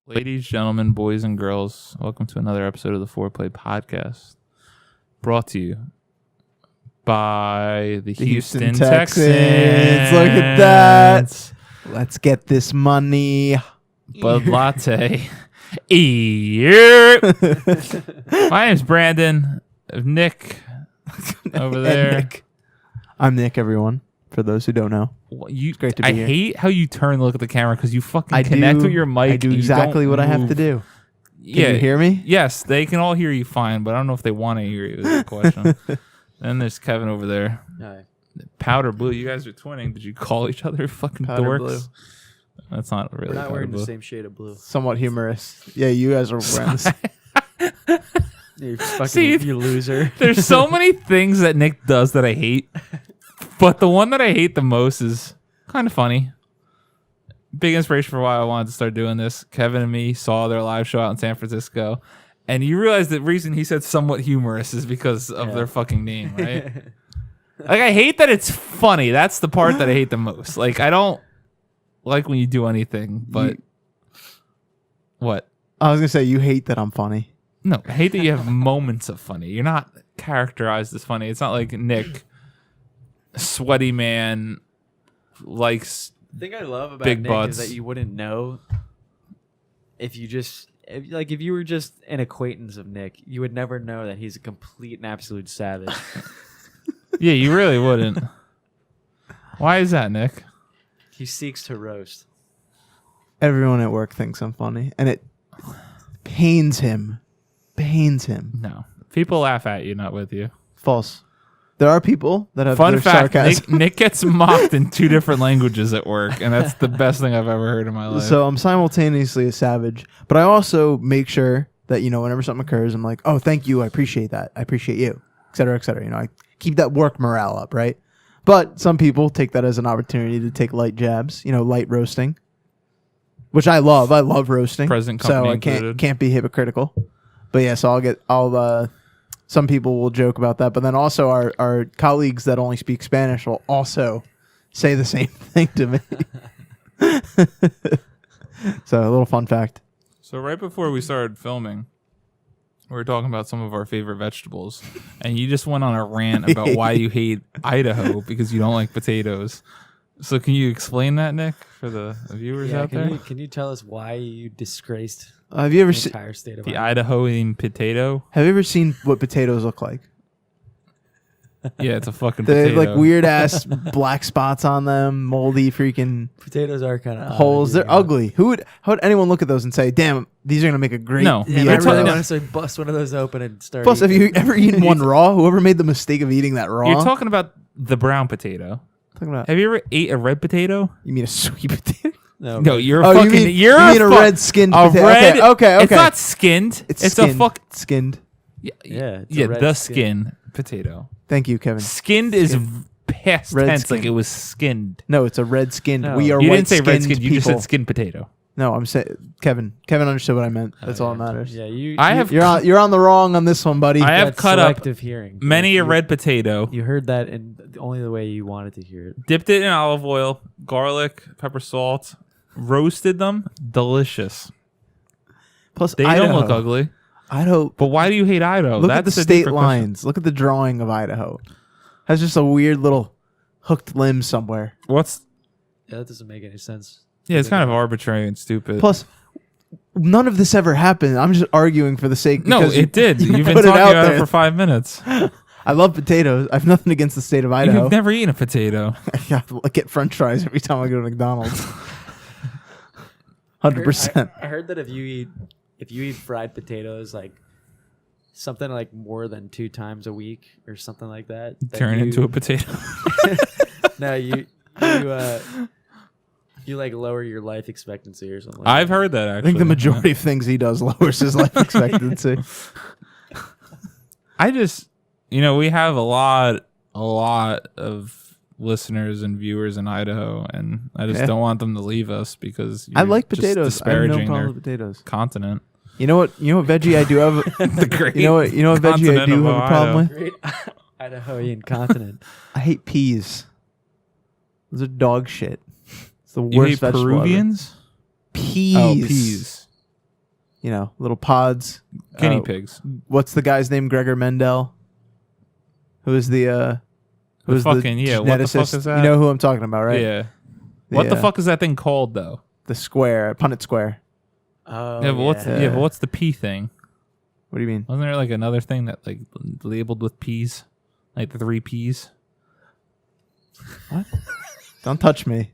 Ladies, gentlemen, boys, and girls, welcome to another episode of the FoT Podcast, brought to you by the Houston Texans. Look at that. Let's get this money. Bud Latte. Ear. My name's Brandon. Nick over there. Nick. I'm Nick, everyone, for those who don't know. It's great to be here. I hate how you turn and look at the camera because you fucking connect with your mic. I do exactly what I have to do. Can you hear me? Yes, they can all hear you fine, but I don't know if they want to hear you is the question. Then there's Kevin over there. Hi. Powder blue. You guys are twinning. Did you call each other fucking Powder dorks? blue. That's not really. We're not powder wearing blue. the same shade of blue. Somewhat humorous. Yeah, you guys are wearing this. You fucking See, you loser. There's so many things that Nick does that I hate, but the one that I hate the most is kind of funny. Big inspiration for why I wanted to start doing this. Kevin and me saw their live show out in San Francisco, and you realize the reason he said somewhat humorous is because of their fucking name, right? Like, I hate that it's funny. That's the part that I hate the most. Like, I don't like when you do anything, but what? I was going to say, you hate that I'm funny. No, I hate that you have moments of funny. You're not characterized as funny. It's not like Nick, sweaty man, likes The thing I love about big Nick butts. is that you wouldn't know if you were just an acquaintance of Nick, you would never know that he's a complete and absolute savage. Yeah, you really wouldn't. Why is that, Nick? He seeks to roast. Everyone at work thinks I'm funny, and it pains him. No. People laugh at you, not with you. False. There are people that have Fun their fact, sarcasm. Nick gets mocked in 2 different languages at work, and that's the best thing I've ever heard in my life. So I'm simultaneously a savage, but I also make sure that, whenever something occurs, I'm like, oh, thank you. I appreciate that. I appreciate you, et cetera, et cetera. I keep that work morale up, right? But some people take that as an opportunity to take light jabs, light roasting, which I love. I love roasting. Present so company I included. can't be hypocritical. But yeah, so some people will joke about that, but then also our colleagues that only speak Spanish will also say the same thing to me. So a little fun fact. So right before we started filming, we were talking about some of our favorite vegetables, and you just went on a rant about why you hate Idaho because you don't like potatoes. So can you explain that, Nick, for the viewers out there? Can you tell us why you disgraced Have you ever the seen? entire state of The Idaho? Idahoan potato? Have you ever seen what potatoes look like? Yeah, it's a fucking They have potato. like weird ass black spots on them, moldy freaking Potatoes are kind of holes. They're ugly. How would anyone look at those and say, "Damn, these are gonna make a great No. Yeah, meal I for really them?" want to say bust one of those open and start. Plus, have eating. you ever eaten one raw? Whoever made the mistake of eating that raw? You're talking about the brown potato. Talking about- Have you ever ate a red potato? You mean a sweet potato? No, you're Oh, fucking. you mean a fuck- red skinned a potato? red. Okay. It's not skinned. It's a skinned. fuck. Skinned. Yeah, it's a Yeah, red the skin. skin potato. Thank you, Kevin. Skinned is past Red tense, skin. like it was skinned. No, it's a red skinned. No. We are You white didn't say red skin. skinned You just said people. skin potato. No, I'm saying Kevin. Kevin understood what I meant. That's Oh, all yeah. that matters. Yeah, you. I you- have You're on the wrong on this one, buddy. I have got cut up selective hearing. many a You- red potato, You heard that in only the way you wanted to hear it. dipped it in olive oil, garlic, pepper, salt, roasted them. Delicious. Plus, They Idaho. don't look ugly. Idaho. But why do you hate Idaho? Look at the That's a state different question. lines. Look at the drawing of Idaho. Has just a weird little hooked limb somewhere. What's? Yeah, that doesn't make any sense. Yeah, it's kind of arbitrary and stupid. Plus, none of this ever happened. I'm just arguing for the sake. No, because it did. you You've been put talking out about there. it for 5 minutes. I love potatoes. I have nothing against the state of Idaho. You've never eaten a potato. I get French fries every time I go to McDonald's. 100%. I heard that if you eat fried potatoes like something like more than 2 times a week or something like that, Turn into a potato. No, you like lower your life expectancy or something. Like I've that. heard that I actually. think the majority of things he does lowers his life expectancy. I just, we have a lot of listeners and viewers in Idaho, and I just don't want them to leave us because I like just potatoes. I have no disparaging problem their with potatoes. continent. You know what veggie I do have? The great You know what veggie I continent do of have a problem with? Great Idahoan continent. I hate peas. Those are dog shit. It's the You worst hate vegetable ever. Peruvians? Peas. Oh, peas. You know, little pods. Guinea pigs. What's the guy's name? Gregor Mendel. Who is the who's the fucking- yeah, what the fuck geneticist? is that? You know who I'm talking about, right? Yeah. What the Yeah. fuck is that thing called though? The square, Punnett Square. Oh, Yeah, but what's the pea thing? What do you mean? Wasn't there like another thing that like labeled with peas? Like the 3 P's? Don't touch me.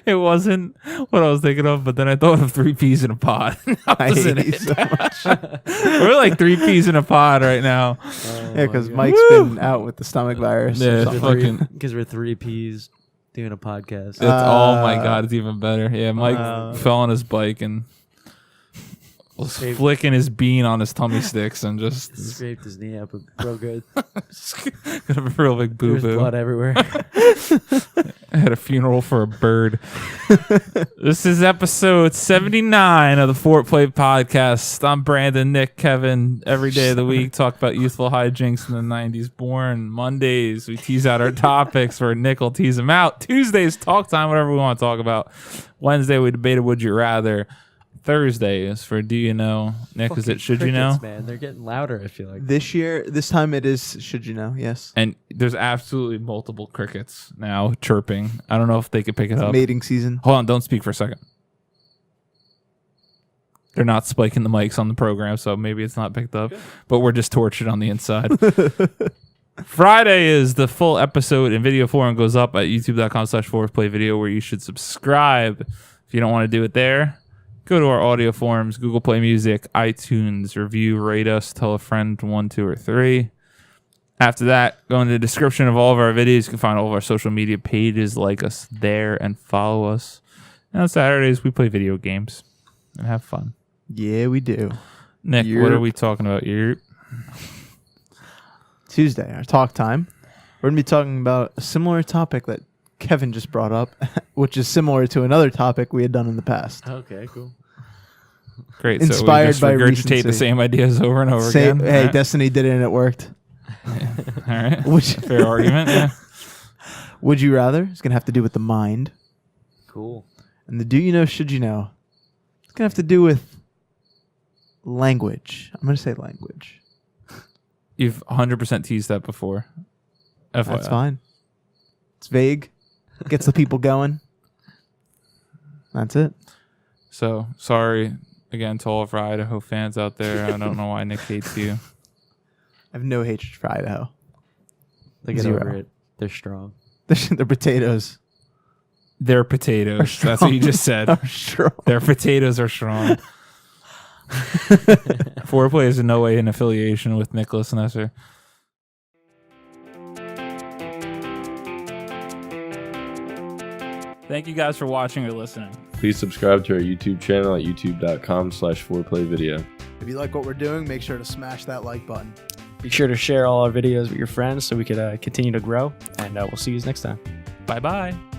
It wasn't what I was thinking of, but then I thought of 3 peas in a pod. I Wasn't hate you it? so much. We're like 3 peas in a pod right now. Yeah, because Mike's been out with the stomach virus. Yeah, or something. fucking- Because we're 3 Ps doing a podcast. It's, oh my god, it's even better. Yeah, Mike Uh, fell on his bike and was flicking his bean on his tummy sticks and just Scraped his knee up real good. got a real big boo There's boo. blood everywhere. I had a funeral for a bird. This is episode 79 of the Fort Play podcast. I'm Brandon, Nick, Kevin. Every day of the week, talk about youthful hijinks in the 90s. Born Mondays, we tease out our topics where Nick will tease them out. Tuesdays, talk time, whatever we want to talk about. Wednesday, we debated Would You Rather. Thursday is for Do You Know? Nick, is it Should You Know? Crickets, man, they're getting louder. I feel like. this time it is Should You Know? Yes. And there's absolutely multiple crickets now chirping. I don't know if they could pick it up. Mating season. Hold on, don't speak for a second. They're not spiking the mics on the program, so maybe it's not picked up. But we're just tortured on the inside. Friday is the full episode in video form, goes up at youtube.com/4playvideo, where you should subscribe. If you don't want to do it there, go to our audio forums, Google Play Music, iTunes, review, rate us, tell a friend 1, 2, or 3. After that, go into the description of all of our videos. You can find all of our social media pages, like us there, and follow us. And on Saturdays, we play video games and have fun. Yeah, we do. Nick, what are we talking about? Tuesday, our talk time. We're going to be talking about a similar topic that Kevin just brought up, which is similar to another topic we had done in the past. Okay, cool. Great. Inspired so we by just regurgitate the recency. same ideas over and over Say, again. hey, All right. Destiny did it and it worked. All right. Which- Fair argument. Yeah. Would you rather? It's going to have to do with the mind. Cool. And the Do You Know, Should You Know? It's going to have to do with language. I'm going to say language. You've 100% teased that before. FYI. That's fine. It's vague. Gets the people going. That's it. So, sorry again to all of our Idaho fans out there. I don't know why Nick hates you. I have no hatred for Idaho. They get Zero. over it. They're strong. They're potatoes. Their potatoes. Are That's what you just said. Are strong. Their potatoes are strong. Foreplay is in no way an affiliation with Nicholas Nesser. Thank you guys for watching or listening. Please subscribe to our YouTube channel at youtube.com/4playvideo. If you like what we're doing, make sure to smash that like button. Be sure to share all our videos with your friends so we could continue to grow. And we'll see you next time. Bye-bye.